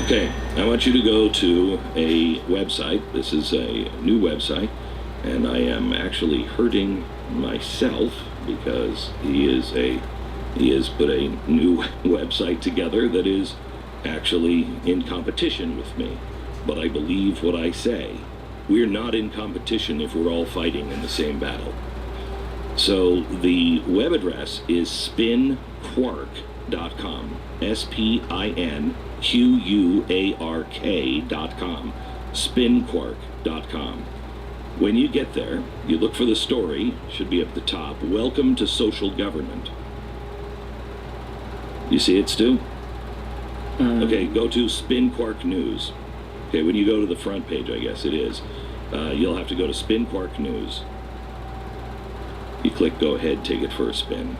Okay, I want you to go to a website. This is a new website, and I am actually hurting myself because he has put a new website together that is actually in competition with me. But I believe what I say. We're not in competition if we're all fighting in the same battle. So the web address is spinquark.com. spinquark.com. spinquark.com. When you get there, you look for the story, should be up the top. Welcome to social government. You see it, Stu? Okay, go to SpinQuark News. Okay, when you go to the front page, I guess it is, you'll have to go to SpinQuark News. You click go ahead, take it for a spin.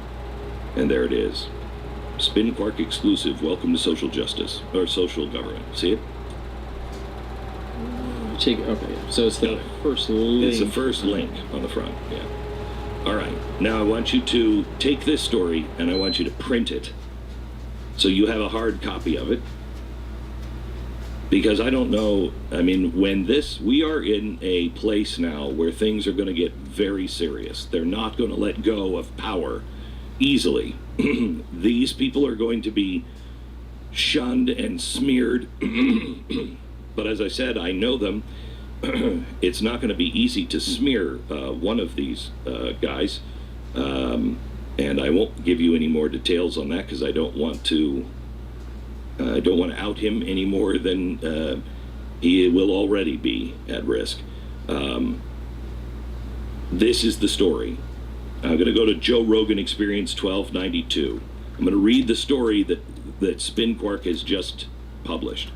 And there it is. SpinQuark exclusive, welcome to social justice, or social government. See it? Okay, so it's the first link. It's the first link on the front, yeah. All right, now I want you to take this story and I want you to print it. So you have a hard copy of it. Because I don't know, I mean, we are in a place now where things are going to get very serious. They're not going to let go of power easily. These people are going to be shunned and smeared. But as I said, I know them. It's not going to be easy to smear one of these guys. And I won't give you any more details on that because I don't want to out him any more than he will already be at risk. This is the story. I'm going to go to Joe Rogan Experience 1292. I'm going to read the story that SpinQuark has just published.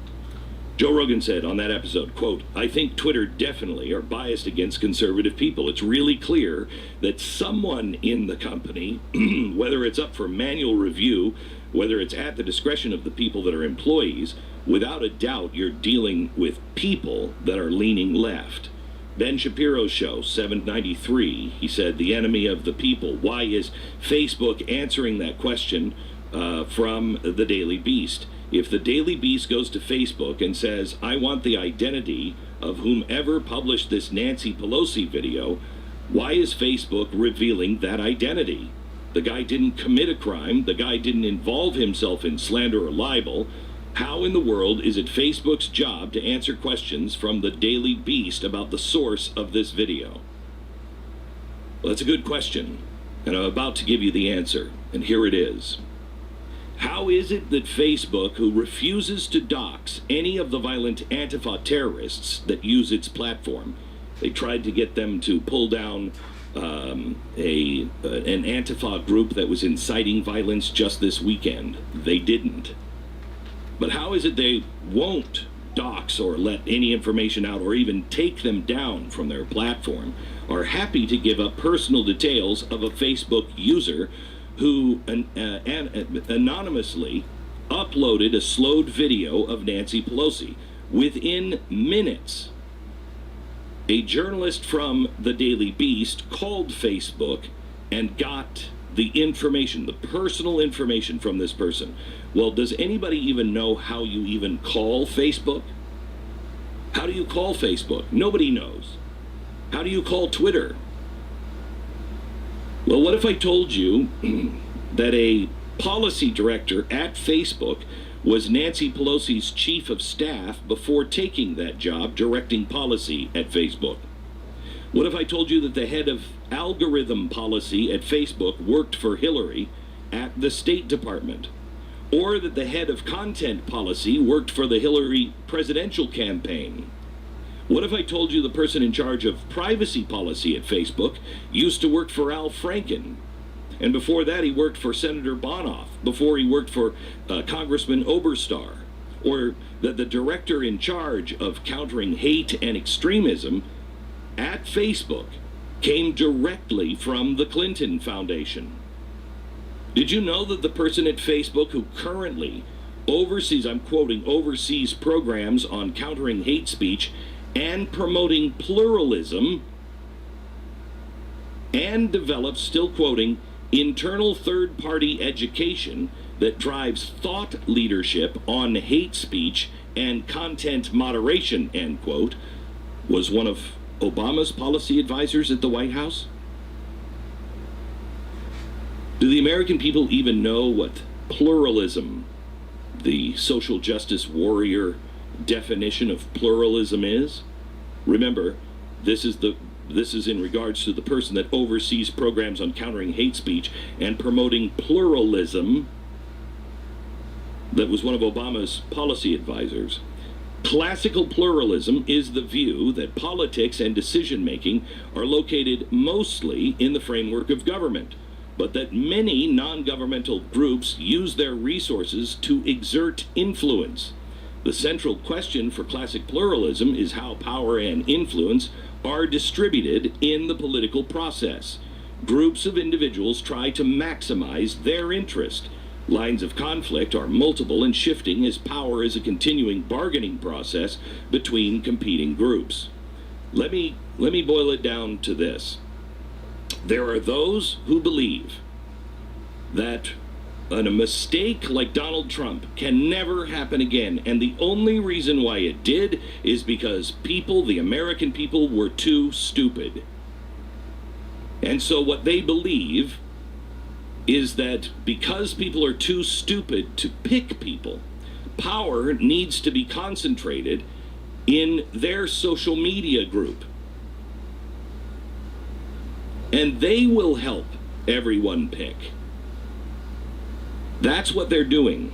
Joe Rogan said on that episode, quote, "I think Twitter definitely are biased against conservative people. It's really clear that someone in the company, whether it's up for manual review, whether it's at the discretion of the people that are employees, without a doubt you're dealing with people that are leaning left." Ben Shapiro's show, 793, he said, "The enemy of the people." Why is Facebook answering that question from the Daily Beast? If the Daily Beast goes to Facebook and says, "I want the identity of whomever published this Nancy Pelosi video," why is Facebook revealing that identity? The guy didn't commit a crime. The guy didn't involve himself in slander or libel. How in the world is it Facebook's job to answer questions from the Daily Beast about the source of this video? Well, that's a good question, and I'm about to give you the answer, and here it is. How is it that Facebook, who refuses to dox any of the violent Antifa terrorists that use its platform, they tried to get them to pull down an Antifa group that was inciting violence just this weekend. They didn't. But how is it they won't dox or let any information out or even take them down from their platform, are happy to give up personal details of a Facebook user who anonymously uploaded a slowed video of Nancy Pelosi? Within minutes, a journalist from the Daily Beast called Facebook and got the information, the personal information from this person. Well, does anybody even know how you even call Facebook? How do you call Facebook? Nobody knows. How do you call Twitter? Well, what if I told you that a policy director at Facebook was Nancy Pelosi's chief of staff before taking that job directing policy at Facebook? What if I told you that the head of algorithm policy at Facebook worked for Hillary at the State Department? Or that the head of content policy worked for the Hillary presidential campaign? What if I told you the person in charge of privacy policy at Facebook used to work for Al Franken? And before that, he worked for Senator Bonoff, before he worked for Congressman Oberstar. Or that the director in charge of countering hate and extremism at Facebook came directly from the Clinton Foundation. Did you know that the person at Facebook who currently oversees, I'm quoting, oversees programs on countering hate speech and promoting pluralism, and develops, still quoting, internal third-party education that drives thought leadership on hate speech and content moderation, end quote, was one of Obama's policy advisors at the White House? Do the American people even know what pluralism, the social justice warrior definition of pluralism, is? Remember, this is in regards to the person that oversees programs on countering hate speech and promoting pluralism that was one of Obama's policy advisors. Classical pluralism is the view that politics and decision-making are located mostly in the framework of government, but that many non-governmental groups use their resources to exert influence. The central question for classic pluralism is how power and influence are distributed in the political process. Groups of individuals try to maximize their interest. Lines of conflict are multiple and shifting as power is a continuing bargaining process between competing groups. Let me boil it down to this. There are those who believe that a mistake like Donald Trump can never happen again, and the only reason why it did is because people, the American people, were too stupid. And so what they believe is that because people are too stupid to pick people, power needs to be concentrated in their social media group. And they will help everyone pick. That's what they're doing.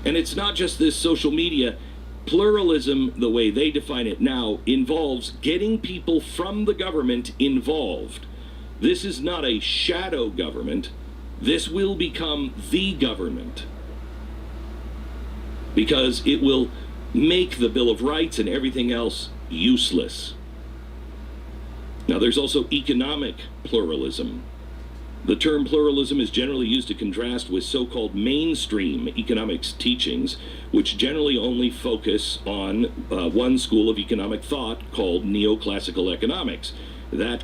And it's not just this social media. Pluralism, the way they define it now, involves getting people from the government involved. This is not a shadow government. This will become the government, because it will make the Bill of Rights and everything else useless. Now, there's also economic pluralism. The term pluralism is generally used to contrast with so-called mainstream economics teachings, which generally only focus on one school of economic thought called neoclassical economics. That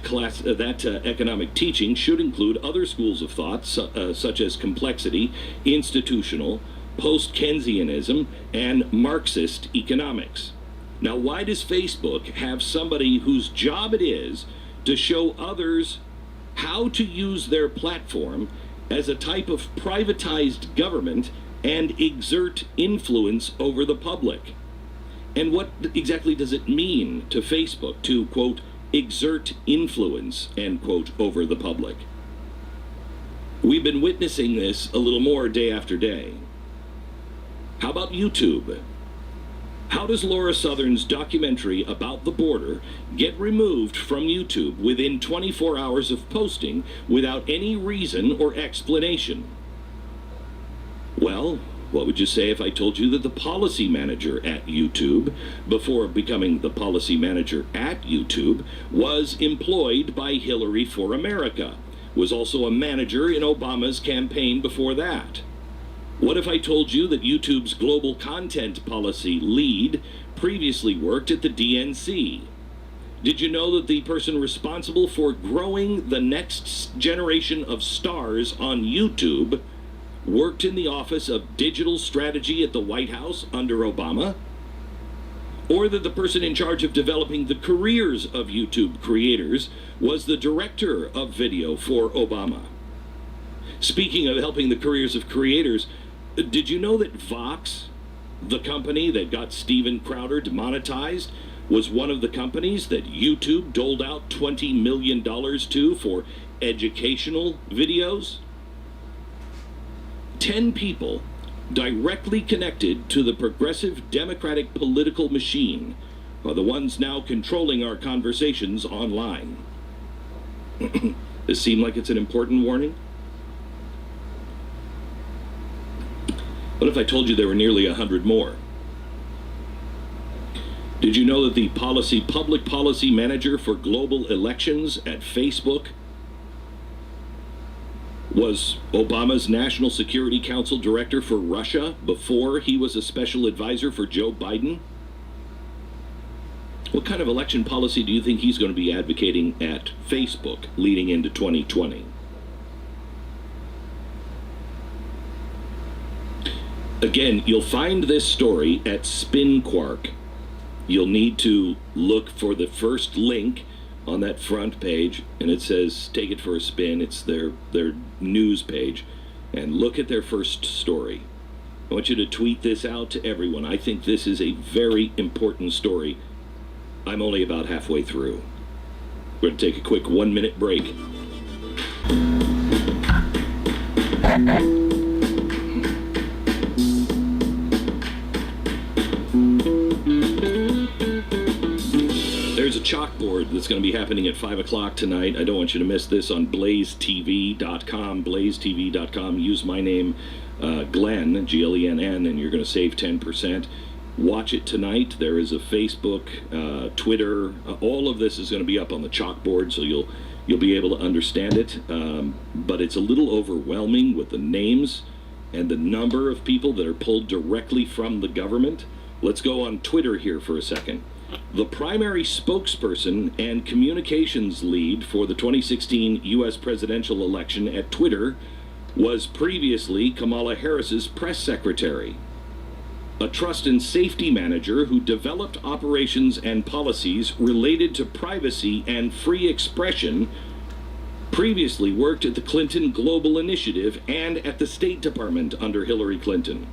economic teaching should include other schools of thought, such as complexity, institutional, post-Keynesianism, and Marxist economics. Now, why does Facebook have somebody whose job it is to show others how to use their platform as a type of privatized government and exert influence over the public? And what exactly does it mean to Facebook to, quote, exert influence, end quote, over the public? We've been witnessing this a little more day after day. How about YouTube? How does Laura Southern's documentary about the border get removed from YouTube within 24 hours of posting without any reason or explanation? Well, what would you say if I told you that the policy manager at YouTube, before becoming the policy manager at YouTube, was employed by Hillary for America, was also a manager in Obama's campaign before that? What if I told you that YouTube's global content policy lead previously worked at the DNC? Did you know that the person responsible for growing the next generation of stars on YouTube worked in the Office of Digital Strategy at the White House under Obama? Or that the person in charge of developing the careers of YouTube creators was the director of video for Obama? Speaking of helping the careers of creators, did you know that Vox, the company that got Steven Crowder demonetized, was one of the companies that YouTube doled out $20 million to for educational videos? 10 people directly connected to the progressive Democratic political machine are the ones now controlling our conversations online. Does it seem like it's an important warning? What if I told you there were nearly 100 more? Did you know that the public policy manager for global elections at Facebook was Obama's National Security Council director for Russia before he was a special advisor for Joe Biden? What kind of election policy do you think he's going to be advocating at Facebook leading into 2020? Again, you'll find this story at Spin Quark. You'll need to look for the first link on that front page, and it says take it for a spin. It's their news page, and look at their first story. I want you to tweet this out to everyone. I think this is a very important story. I'm only about halfway through. We're going to take a quick 1-minute break. There's a chalkboard that's going to be happening at 5 o'clock tonight. I don't want you to miss this on blazetv.com. Blazetv.com. Use my name, Glenn, Glenn, and you're going to save 10%. Watch it tonight. There is a Facebook, Twitter. All of this is going to be up on the chalkboard, so you'll be able to understand it. But it's a little overwhelming with the names and the number of people that are pulled directly from the government. Let's go on Twitter here for a second. The primary spokesperson and communications lead for the 2016 U.S. presidential election at Twitter was previously Kamala Harris's press secretary, a trust and safety manager who developed operations and policies related to privacy and free expression, previously worked at the Clinton Global Initiative and at the State Department under Hillary Clinton.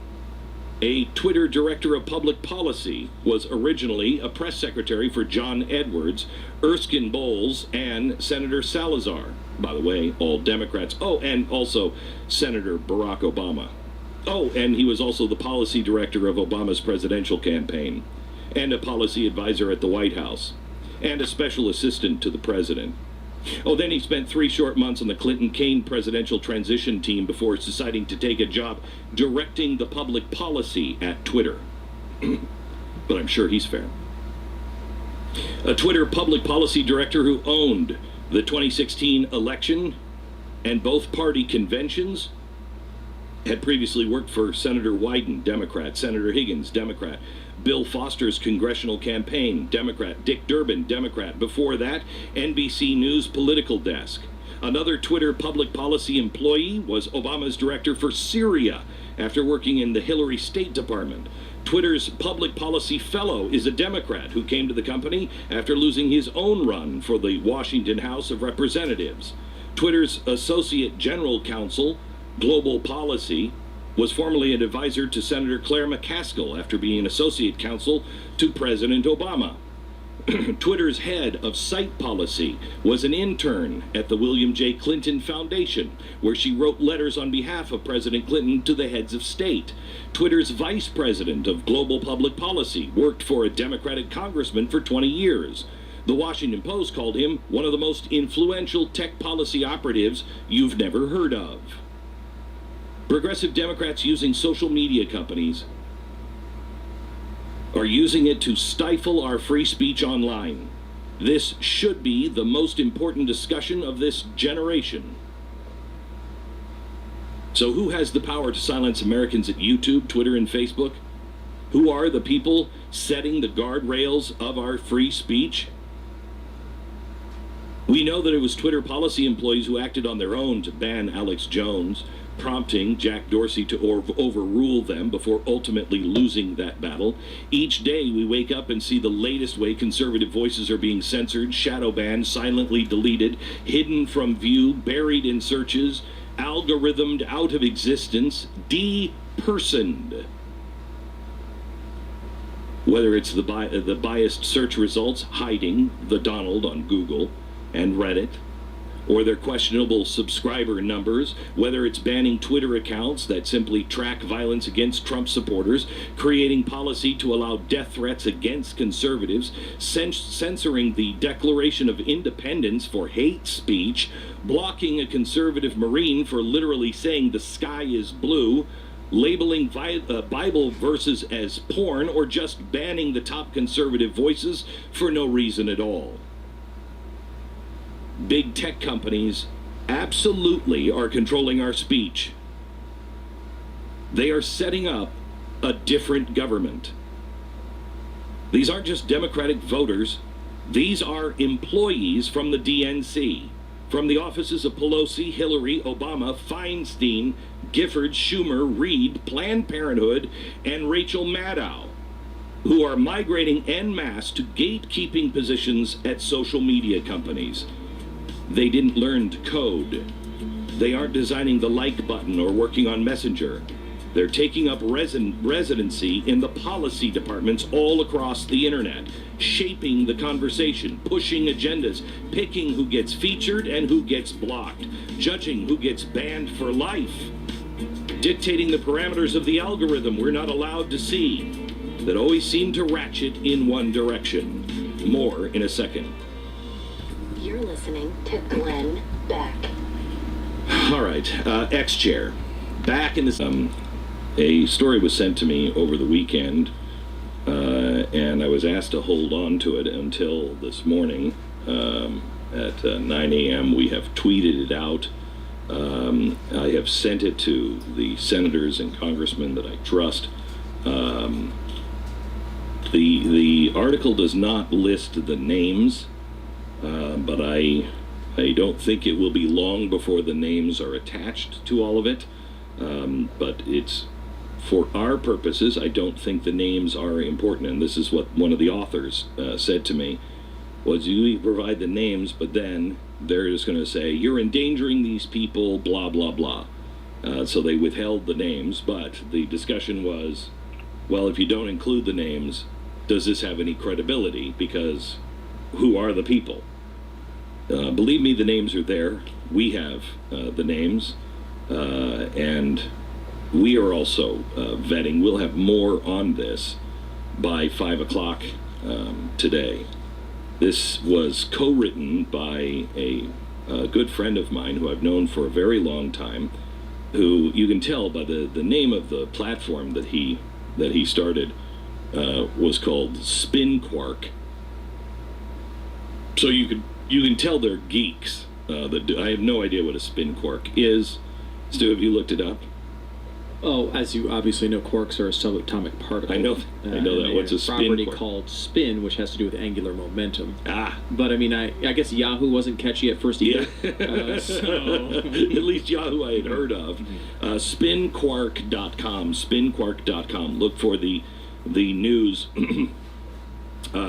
A Twitter director of public policy, was originally a press secretary for John Edwards, Erskine Bowles, and Senator Salazar. By the way, all Democrats. Oh, and also Senator Barack Obama. Oh, and he was also the policy director of Obama's presidential campaign, and a policy advisor at the White House, and a special assistant to the president. Oh, then he spent 3 short months on the Clinton-Kaine presidential transition team before deciding to take a job directing the public policy at Twitter. But I'm sure he's fair. A Twitter public policy director who owned the 2016 election and both party conventions, had previously worked for Senator Wyden, Democrat, Senator Higgins, Democrat, Bill Foster's congressional campaign, Democrat, Dick Durbin, Democrat. Before that, NBC News political desk. Another Twitter public policy employee was Obama's director for Syria after working in the Hillary State Department. Twitter's public policy fellow is a Democrat who came to the company after losing his own run for the Washington House of Representatives. Twitter's associate general counsel, Global Policy, was formerly an advisor to Senator Claire McCaskill after being an associate counsel to President Obama. Twitter's head of site policy was an intern at the William J. Clinton Foundation, where she wrote letters on behalf of President Clinton to the heads of state. Twitter's vice president of global public policy worked for a Democratic congressman for 20 years. The Washington Post called him one of the most influential tech policy operatives you've never heard of. Progressive Democrats using social media companies are using it to stifle our free speech online. This should be the most important discussion of this generation. So who has the power to silence Americans at YouTube, Twitter, and Facebook? Who are the people setting the guardrails of our free speech? We know that it was Twitter policy employees who acted on their own to ban Alex Jones, prompting Jack Dorsey to overrule them before ultimately losing that battle. Each day we wake up and see the latest way conservative voices are being censored, shadow banned, silently deleted, hidden from view, buried in searches, algorithmed out of existence, depersoned. Whether it's the biased search results hiding the Donald on Google and Reddit, or their questionable subscriber numbers, whether it's banning Twitter accounts that simply track violence against Trump supporters, creating policy to allow death threats against conservatives, censoring the Declaration of Independence for hate speech, blocking a conservative Marine for literally saying the sky is blue, labeling Bible verses as porn, or just banning the top conservative voices for no reason at all. Big tech companies absolutely are controlling our speech. They are setting up a different government. These aren't just Democratic voters. These are employees from the DNC from the offices of Pelosi, Hillary, Obama, Feinstein, Gifford, Schumer, Reid, Planned Parenthood, and Rachel Maddow, who are migrating en masse to gatekeeping positions at social media companies. They didn't learn to code. They aren't designing the like button or working on Messenger. They're taking up residency in the policy departments all across the internet, shaping the conversation, pushing agendas, picking who gets featured and who gets blocked, judging who gets banned for life, dictating the parameters of the algorithm we're not allowed to see, that always seem to ratchet in one direction. More in a second. You're listening to Glenn Beck. All right, X-Chair. Back in this... A story was sent to me over the weekend, and I was asked to hold on to it until this morning at 9 a.m. We have tweeted it out. I have sent it to the senators and congressmen that I trust. The article does not list the names, but I don't think it will be long before the names are attached to all of it. But it's... For our purposes, I don't think the names are important, and this is what one of the authors said to me, was you provide the names, but then they're just going to say, you're endangering these people, blah, blah, blah. So they withheld the names, but the discussion was, well, if you don't include the names, does this have any credibility? Because who are the people? Believe me, the names are there. We have the names, and... we are also vetting. We'll have more on this by 5 o'clock today. This was co-written by a good friend of mine who I've known for a very long time, who you can tell by the name of the platform that he started was called Spin Quark. So you can tell they're geeks. I have no idea what a spin quark is. Stu, have you looked it up? Oh, as you obviously know, quarks are a subatomic particle. I know that. What's a spin property quark? Called spin, which has to do with angular momentum. Ah. But I mean, I guess Yahoo wasn't catchy at first either. At least Yahoo I had heard of. Spinquark.com. Spinquark.com. Look for the news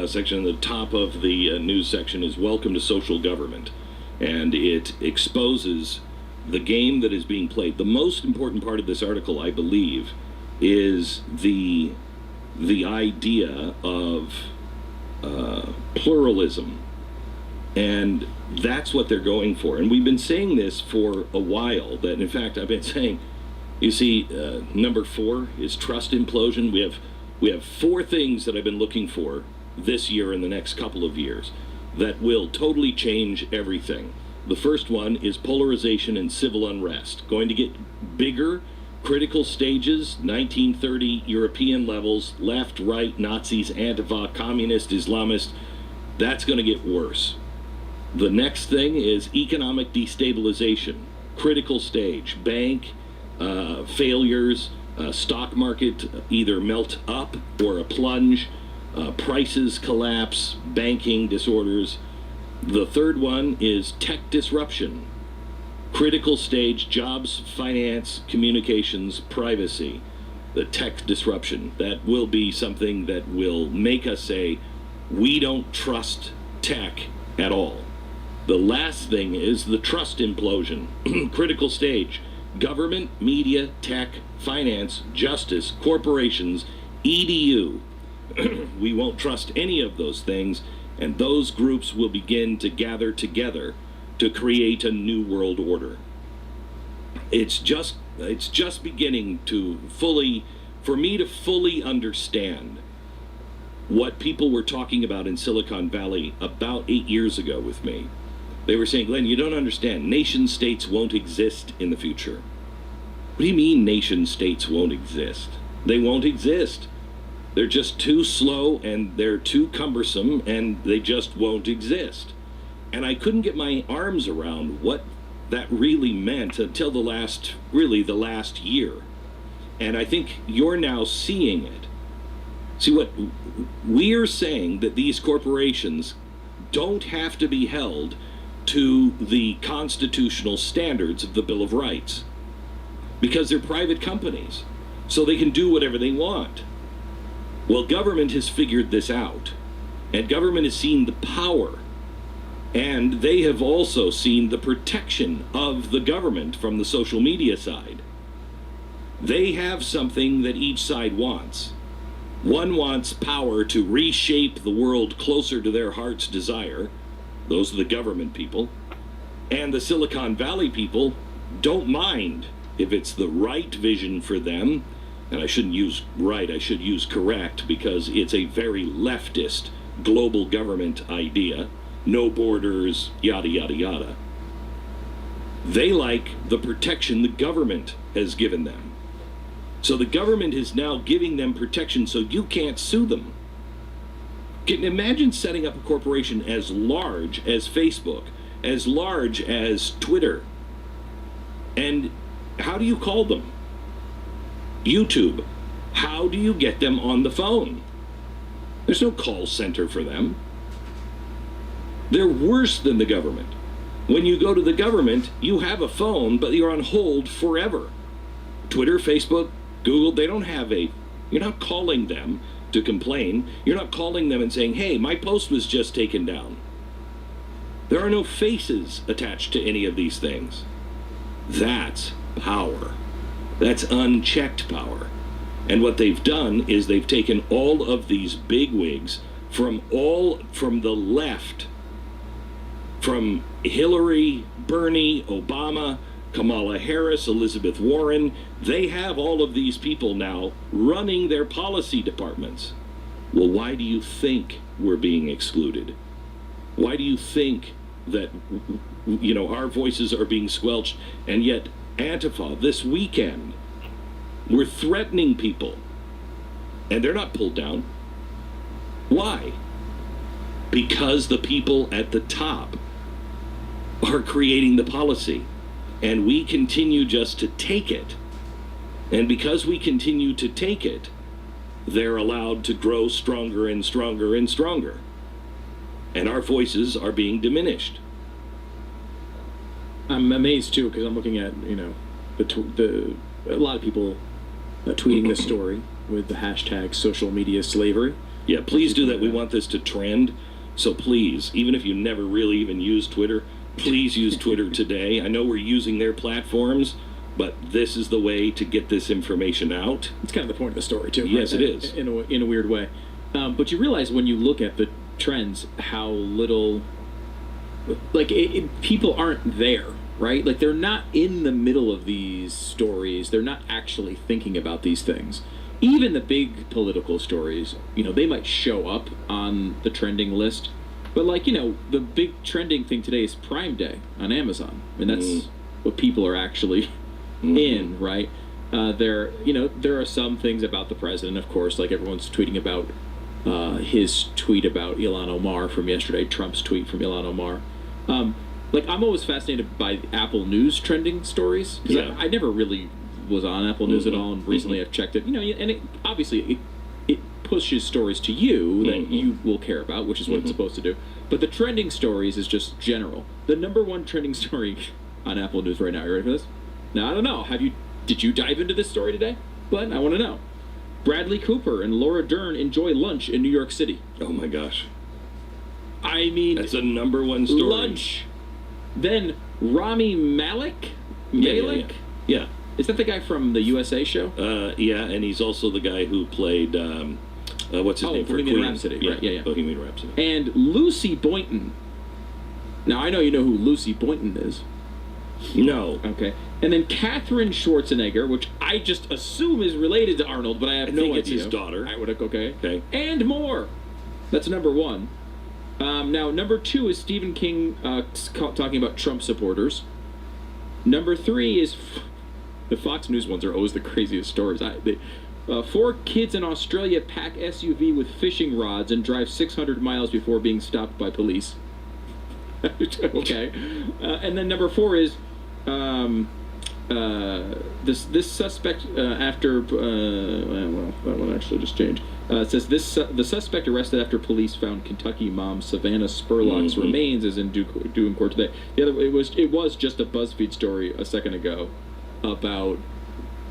section. The top of the news section is Welcome to Social Government. And it exposes the game that is being played. The most important part of this article, I believe, is the idea of pluralism. And that's what they're going for. And we've been saying this for a while, that in fact I've been saying, you see, number 4 is trust implosion. We have 4 things that I've been looking for this year and the next couple of years that will totally change everything. The first one is polarization and civil unrest. Going to get bigger, critical stages, 1930 European levels, left, right, Nazis, Antifa, communist, Islamist. That's going to get worse. The next thing is economic destabilization, critical stage, bank failures, stock market either melt up or a plunge, prices collapse, banking disorders. The third one is tech disruption, critical stage, jobs, finance, communications, privacy. The tech disruption, that will be something that will make us say, we don't trust tech at all. The last thing is the trust implosion, critical stage, government, media, tech, finance, justice, corporations, EDU. We won't trust any of those things. And those groups will begin to gather together to create a new world order. It's just beginning to for me to fully understand what people were talking about in Silicon Valley about 8 years ago with me. They were saying, Glenn, you don't understand. Nation states won't exist in the future. What do you mean nation states won't exist? They won't exist. They're just too slow and they're too cumbersome and they just won't exist. And I couldn't get my arms around what that really meant until the last year. And I think you're now seeing it. See, what we're saying, that these corporations don't have to be held to the constitutional standards of the Bill of Rights because they're private companies, so they can do whatever they want. Well, government has figured this out, and government has seen the power, and they have also seen the protection of the government from the social media side. They have something that each side wants. One wants power to reshape the world closer to their heart's desire. Those are the government people. And the Silicon Valley people don't mind if it's the right vision for them. And I shouldn't use right, I should use correct, because it's a very leftist global government idea. No borders, yada, yada, yada. They like the protection the government has given them. So the government is now giving them protection so you can't sue them. Can imagine setting up a corporation as large as Facebook, as large as Twitter. And how do you call them? YouTube. How do you get them on the phone? There's no call center for them. They're worse than the government. When you go to the government, you have a phone, but you're on hold forever. Twitter, Facebook, Google, they don't have you're not calling them to complain. You're not calling them and saying, hey, my post was just taken down. There are no faces attached to any of these things. That's power. That's unchecked power. And what they've done is they've taken all of these bigwigs from the left, from Hillary, Bernie, Obama, Kamala Harris, Elizabeth Warren. They have all of these people now running their policy departments. Well, why do you think we're being excluded? Why do you think that, our voices are being squelched? And yet, Antifa, this weekend, we're threatening people, and they're not pulled down. Why? Because the people at the top are creating the policy, and we continue just to take it. And because we continue to take it, they're allowed to grow stronger and stronger and stronger. And our voices are being diminished. I'm amazed too, because I'm looking at a lot of people tweeting this story with the hashtag social media slavery. Yeah, please do that. We want this to trend. So please, even if you never really even use Twitter, please use Twitter today. I know we're using their platforms, but this is the way to get this information out. It's kind of the point of the story too. Yes, right? it is. In a weird way. But you realize when you look at the trends how little, people aren't there, right? Like, they're not in the middle of these stories. They're not actually thinking about these things. Even the big political stories, they might show up on the trending list. But, the big trending thing today is Prime Day on Amazon. And that's what people are actually in, right? There are some things about the president, of course, like everyone's tweeting about his tweet about Ilhan Omar from yesterday, Trump's tweet from Ilhan Omar. I'm always fascinated by Apple News trending stories, because I never really was on Apple News at all, and recently I've checked it. And it obviously it pushes stories to you that you will care about, which is what it's supposed to do. But the trending stories is just general. The number one trending story on Apple News right now. You ready for this? Now, I don't know. Did you dive into this story today? But I want to know. Bradley Cooper and Laura Dern enjoy lunch in New York City. Oh my gosh. I mean, that's a number one story. Lunch. Then Rami Malek? Yeah. Is that the guy from the USA show? Yeah, and he's also the guy who played, what's his name for Bohemian Queen? Rhapsody. Yeah, right, yeah. Bohemian Rhapsody. And Lucy Boynton. Now, I know you know who Lucy Boynton is. No. Okay. And then Katherine Schwarzenegger, which I just assume is related to Arnold, but I have no idea. I think it's his daughter. I would okay. Okay. And more. That's number one. Now, number two is Stephen King talking about Trump supporters. Number three is... The Fox News ones are always the craziest stories. 4 kids in Australia pack SUV with fishing rods and drive 600 miles before being stopped by police. Okay. And then number 4 is this suspect after... well, that one actually just changed. It says the suspect arrested after police found Kentucky mom Savannah Spurlock's remains is due in court today. The other it was just a BuzzFeed story a second ago about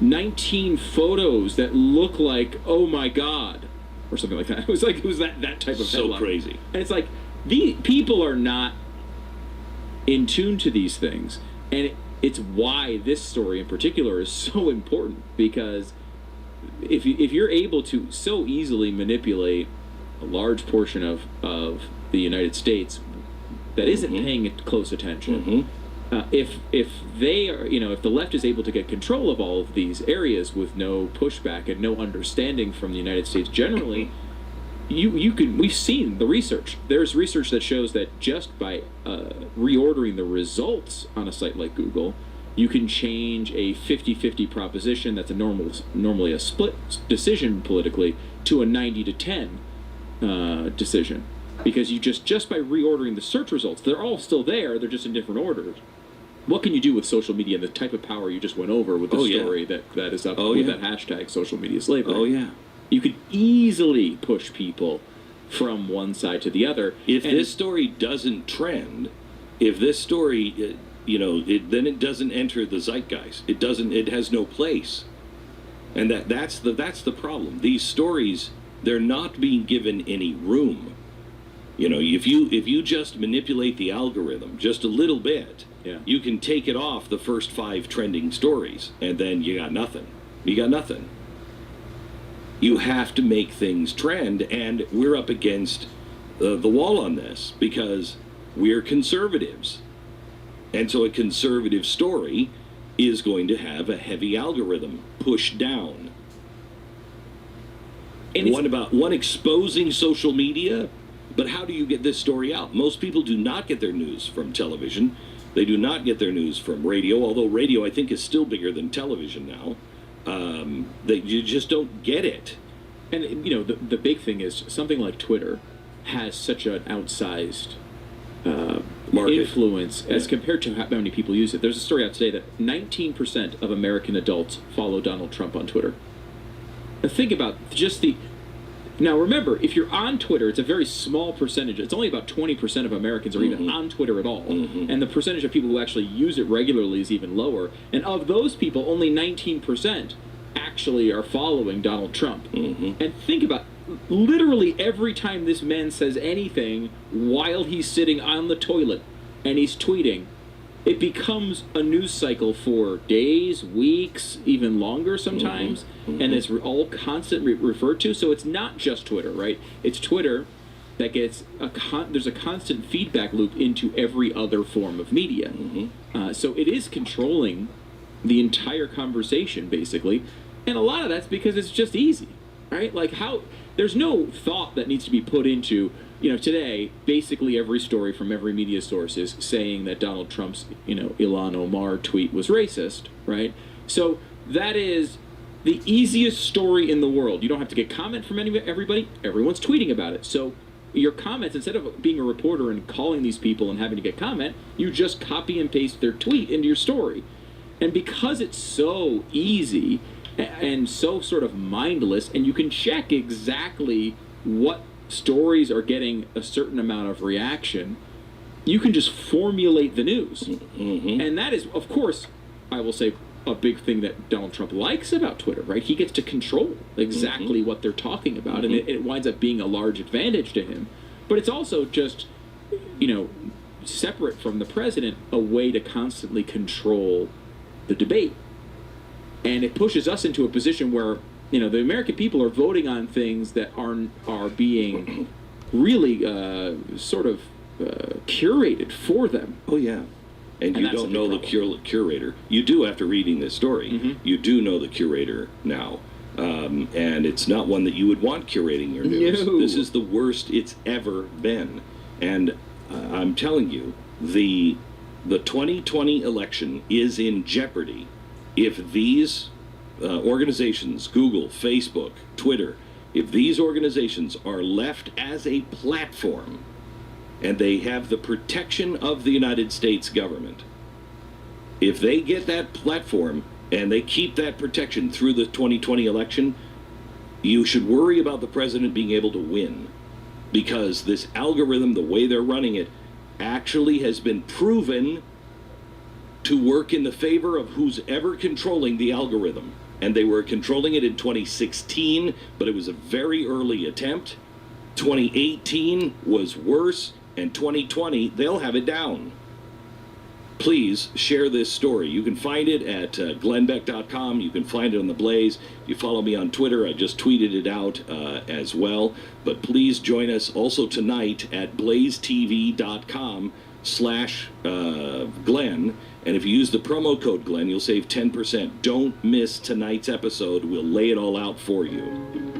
19 photos that look like, oh my God, or something like that. It was that type of so headline. crazy. And it's like the people are not in tune to these things, and it's why this story in particular is so important, because if you're able to so easily manipulate a large portion of the United States that isn't paying close attention, if they are, if the left is able to get control of all of these areas with no pushback and no understanding from the United States generally, we've seen the research. There's research that shows that just by reordering the results on a site like Google, you can change a 50-50 proposition that's normally a split decision politically to a 90-10 decision, because you just by reordering the search results, they're all still there, they're just in different orders. What can you do with social media and the type of power you just went over with the story that is up with that hashtag social media slavery? Oh yeah. You could easily push people from one side to the other. If this story doesn't trend, if this story, then it doesn't enter the zeitgeist. It doesn't. It has no place, and that's the problem. These stories, they're not being given any room. If you just manipulate the algorithm just a little bit, you can take it off the first 5 trending stories, and then you got nothing. You got nothing. You have to make things trend, and we're up against the wall on this because we're conservatives. And so a conservative story is going to have a heavy algorithm pushed down. And one exposing social media, but how do you get this story out? Most people do not get their news from television. They do not get their news from radio, although radio I think is still bigger than television now. You just don't get it. And the big thing is something like Twitter has such an outsized influence as compared to how many people use it. There's a story out today that 19% of American adults follow Donald Trump on Twitter. Now think about now remember, if you're on Twitter, it's a very small percentage. It's only about 20% of Americans are even on Twitter at all. And the percentage of people who actually use it regularly is even lower. And of those people, only 19% actually are following Donald Trump. And think about literally every time this man says anything while he's sitting on the toilet and he's tweeting, it becomes a news cycle for days, weeks, even longer sometimes, and it's all constantly referred to. So it's not just Twitter, right? It's Twitter that gets there's a constant feedback loop into every other form of media. So it is controlling the entire conversation, basically. And a lot of that's because it's just easy, right? Like there's no thought that needs to be put into, today, basically every story from every media source is saying that Donald Trump's, Ilhan Omar tweet was racist, right? So that is the easiest story in the world. You don't have to get comment from everybody. Everyone's tweeting about it. So your comments, instead of being a reporter and calling these people and having to get comment, you just copy and paste their tweet into your story. And because it's so easy and so sort of mindless, and you can check exactly what stories are getting a certain amount of reaction, you can just formulate the news. And that is, of course, I will say, a big thing that Donald Trump likes about Twitter, right? He gets to control exactly what they're talking about, and it winds up being a large advantage to him. But it's also just, separate from the president, a way to constantly control the debate. And it pushes us into a position where, the American people are voting on things that are being really sort of curated for them. Oh, yeah. And you don't know the curator. You do after reading this story. You do know the curator now. And it's not one that you would want curating your news. No. This is the worst it's ever been. And I'm telling you, the 2020 election is in jeopardy if these organizations, Google, Facebook, Twitter, if these organizations are left as a platform and they have the protection of the United States government, if they get that platform and they keep that protection through the 2020 election, you should worry about the president being able to win, because this algorithm, the way they're running it, actually has been proven to work in the favor of who's ever controlling the algorithm. And they were controlling it in 2016, but it was a very early attempt. 2018 was worse, and 2020, they'll have it down. Please share this story. You can find it at glennbeck.com. You can find it on The Blaze. If you follow me on Twitter, I just tweeted it out as well. But please join us also tonight at blazetv.com/Glenn. And if you use the promo code Glenn, you'll save 10%. Don't miss tonight's episode. We'll lay it all out for you.